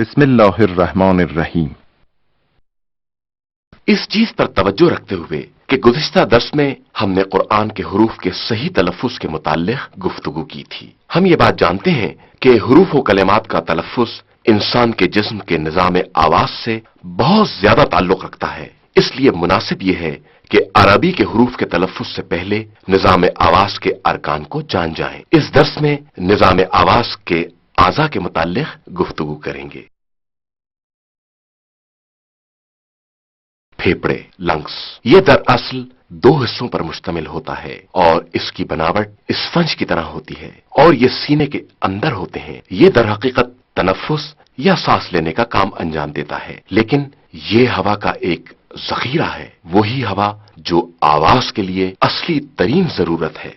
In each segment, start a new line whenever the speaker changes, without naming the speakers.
بسم اللہ الرحمن الرحیم۔
اس چیز پر توجہ رکھتے ہوئے کہ گزشتہ درس میں ہم نے قرآن کے حروف کے صحیح تلفظ کے متعلق گفتگو کی تھی، ہم یہ بات جانتے ہیں کہ حروف و کلمات کا تلفظ انسان کے جسم کے نظام آواز سے بہت زیادہ تعلق رکھتا ہے۔ اس لیے مناسب یہ ہے کہ عربی کے حروف کے تلفظ سے پہلے نظام آواز کے ارکان کو جان جائیں۔ اس درس میں نظام آواز کے اعضاء کے متعلق گفتگو کریں گے۔ پھیپڑے، لنگس، یہ دراصل دو حصوں پر مشتمل ہوتا ہے اور اس کی بناوٹ اسفنج کی طرح ہوتی ہے اور یہ سینے کے اندر ہوتے ہیں۔ یہ در حقیقت تنفس یا سانس لینے کا کام انجام دیتا ہے، لیکن یہ ہوا کا ایک ذخیرہ ہے، وہی ہوا جو آواز کے لیے اصلی ترین ضرورت ہے۔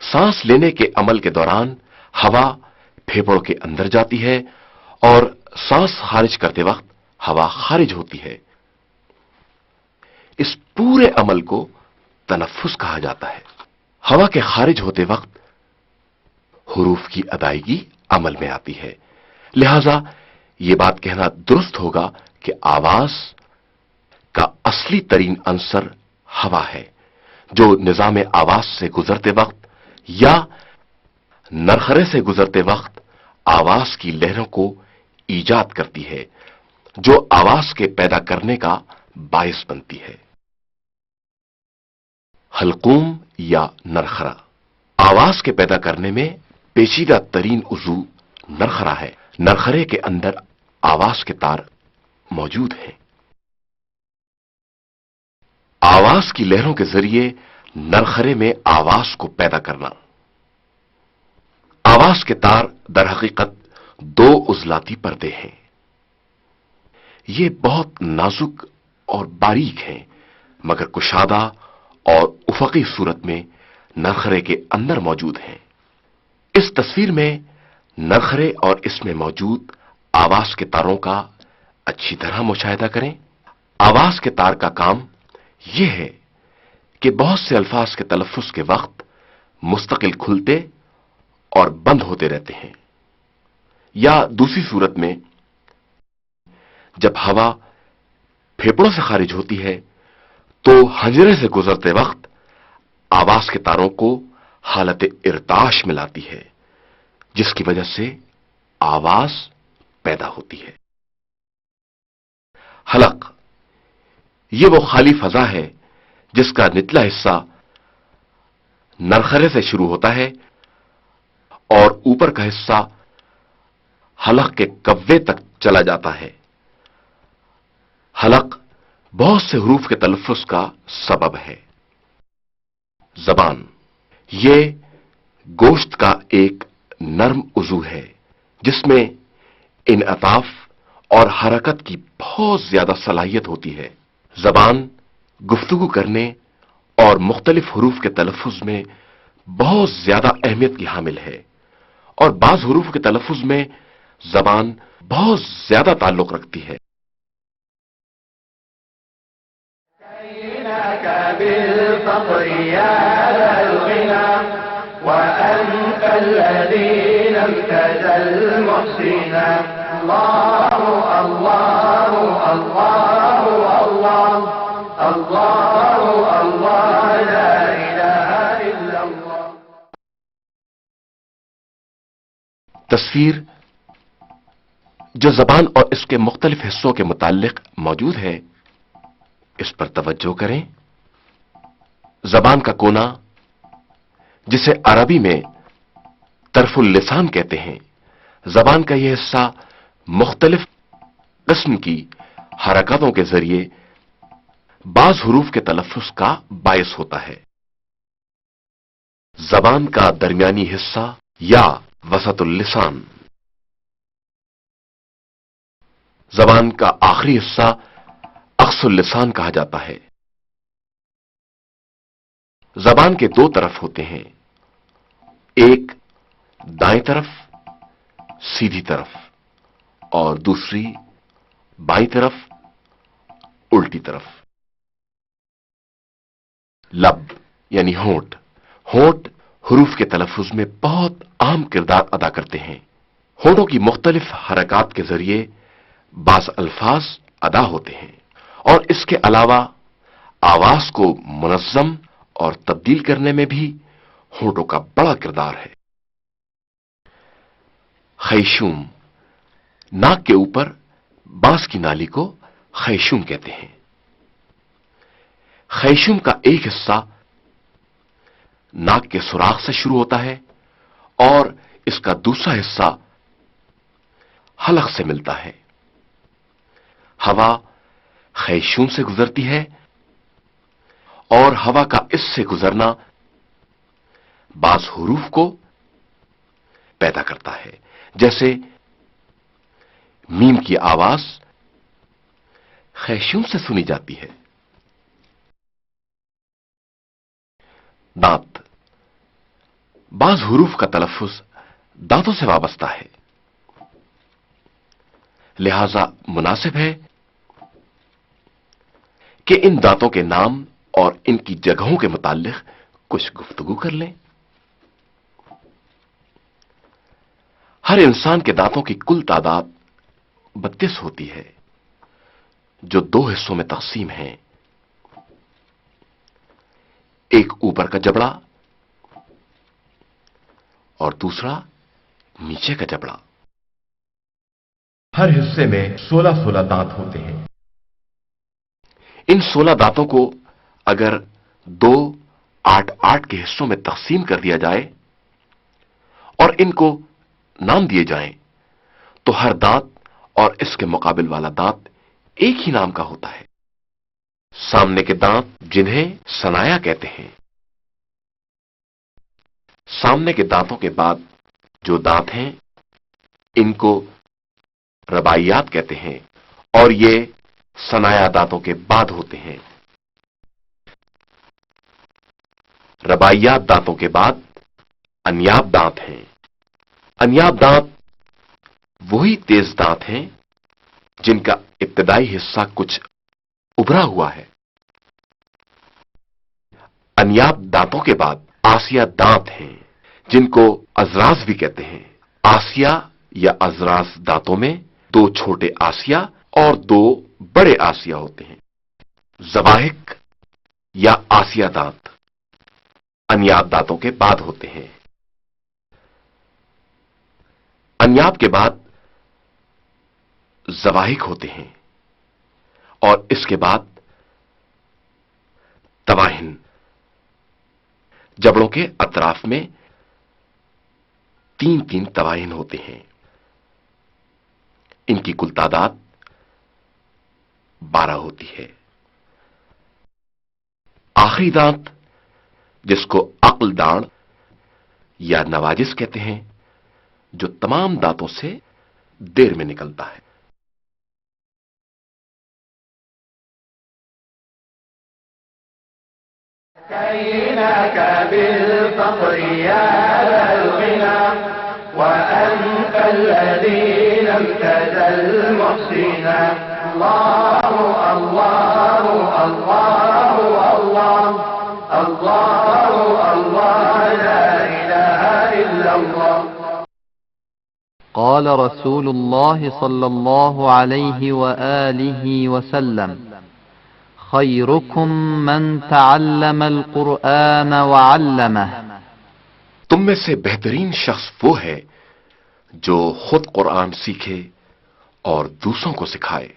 سانس لینے کے عمل کے دوران ہوا پھیپڑوں کے اندر جاتی ہے اور سانس خارج کرتے وقت ہوا خارج ہوتی ہے۔ اس پورے عمل کو تنفس کہا جاتا ہے۔ ہوا کے خارج ہوتے وقت حروف کی ادائیگی عمل میں آتی ہے، لہذا یہ بات کہنا درست ہوگا کہ آواز کا اصلی ترین عنصر ہوا ہے، جو نظام آواز سے گزرتے وقت یا نرخرے سے گزرتے وقت آواز کی لہروں کو ایجاد کرتی ہے، جو آواز کے پیدا کرنے کا باعث بنتی ہے۔ حلقوم یا نرخرا، آواز کے پیدا کرنے میں پیچیدہ ترین عضو نرخرا ہے۔ نرخرے کے اندر آواز کے تار موجود ہیں۔ آواز کی لہروں کے ذریعے نرخرے میں آواز کو پیدا کرنا۔ آواز کے تار در حقیقت دو عضلاتی پردے ہیں۔ یہ بہت نازک اور باریک ہیں، مگر کشادہ اور افقی صورت میں نرخرے کے اندر موجود ہیں۔ اس تصویر میں نرخرے اور اس میں موجود آواز کے تاروں کا اچھی طرح مشاہدہ کریں۔ آواز کے تار کا کام یہ ہے کہ بہت سے الفاظ کے تلفظ کے وقت مستقل کھلتے اور بند ہوتے رہتے ہیں، یا دوسری صورت میں جب ہوا پھیپڑوں سے خارج ہوتی ہے تو حنجرے سے گزرتے وقت آواز کے تاروں کو حالت ارتعاش میں لاتی ہے، جس کی وجہ سے آواز پیدا ہوتی ہے۔ حلق، یہ وہ خالی فضا ہے جس کا نچلا حصہ نرخرے سے شروع ہوتا ہے اور اوپر کا حصہ حلق کے کوے تک چلا جاتا ہے۔ حلق بہت سے حروف کے تلفظ کا سبب ہے۔ زبان، یہ گوشت کا ایک نرم عضو ہے جس میں انعطاف اور حرکت کی بہت زیادہ صلاحیت ہوتی ہے۔ زبان گفتگو کرنے اور مختلف حروف کے تلفظ میں بہت زیادہ اہمیت کی حامل ہے، اور بعض حروف کے تلفظ میں زبان بہت زیادہ تعلق رکھتی ہے۔
بالفقر يا ذا الغنى وأنت الذي لم تزل محسنا الله الله الله الله الله الله لا إله إلا الله۔
تصویر جو زبان اور اس کے مختلف حصوں کے متعلق موجود ہے، اس پر توجہ کریں۔ زبان کا کونا، جسے عربی میں طرف اللسان کہتے ہیں، زبان کا یہ حصہ مختلف قسم کی حرکاتوں کے ذریعے بعض حروف کے تلفظ کا باعث ہوتا ہے۔ زبان کا درمیانی حصہ یا وسط اللسان، زبان کا آخری حصہ اقصى اللسان کہا جاتا ہے۔ زبان کے دو طرف ہوتے ہیں، ایک دائیں طرف سیدھی طرف اور دوسری بائیں طرف الٹی طرف۔ لب یعنی ہونٹ، ہونٹ حروف کے تلفظ میں بہت اہم کردار ادا کرتے ہیں۔ ہونٹوں کی مختلف حرکات کے ذریعے بعض الفاظ ادا ہوتے ہیں، اور اس کے علاوہ آواز کو منظم اور تبدیل کرنے میں بھی ہونٹوں کا بڑا کردار ہے۔ خیشوم، ناک کے اوپر بانس کی نالی کو خیشوم کہتے ہیں۔ خیشوم کا ایک حصہ ناک کے سوراخ سے شروع ہوتا ہے اور اس کا دوسرا حصہ حلق سے ملتا ہے۔ ہوا خیشوم سے گزرتی ہے اور ہوا کا اس سے گزرنا بعض حروف کو پیدا کرتا ہے، جیسے میم کی آواز خیشوم سے سنی جاتی ہے۔ دانت، بعض حروف کا تلفظ دانتوں سے وابستہ ہے، لہذا مناسب ہے کہ ان دانتوں کے نام اور ان کی جگہوں کے متعلق کچھ گفتگو کر لیں۔ ہر انسان کے دانتوں کی کل تعداد 32 ہوتی ہے، جو 2 حصوں میں تقسیم ہیں، ایک اوپر کا جبڑا اور دوسرا نیچے کا جبڑا۔ ہر حصے میں 16 دانت ہوتے ہیں۔ ان 16 دانتوں کو اگر 2 8 کے حصوں میں تقسیم کر دیا جائے اور ان کو نام دیے جائیں تو ہر دانت اور اس کے مقابل والا دانت ایک ہی نام کا ہوتا ہے۔ سامنے کے دانت جنہیں ثنایا کہتے ہیں۔ سامنے کے دانتوں کے بعد جو دانت ہیں ان کو رباعیات کہتے ہیں اور یہ ثنایا دانتوں کے بعد ہوتے ہیں۔ رباعیات دانتوں کے بعد انیاب دانت ہیں۔ انیاب دانت وہی تیز دانت ہیں جن کا ابتدائی حصہ کچھ ابھرا ہوا ہے۔ انیاب دانتوں کے بعد آسیہ دانت ہیں جن کو ازراس بھی کہتے ہیں۔ آسیہ یا ازراس دانتوں میں 2 چھوٹے آسیہ اور 2 بڑے آسیہ ہوتے ہیں۔ زواحق یا آسیہ دانت انیاب دانتوں کے بعد ہوتے ہیں۔ انیاب کے بعد زواحق ہوتے ہیں اور اس کے بعد تواہن۔ جبڑوں کے اطراف میں 3 تواہن ہوتے ہیں۔ ان کی کل تعداد 12 ہوتی ہے۔ آخری دانت جس کو عقل داڑ یا نواجس کہتے ہیں، جو تمام دانتوں سے دیر میں نکلتا ہے۔
كيناك بالفقر يا ذا الغنى وأنت الذي لم تزل محسنا الله الله الله الله الله الله لا إله إلا الله
قال رسول الله صلى الله عليه وآله وسلم خيركم من تعلم القرآن وعلمه
تم میں سے بہترین شخص وہ ہے جو خود قرآن سیکھے اور دوسروں کو سکھائے۔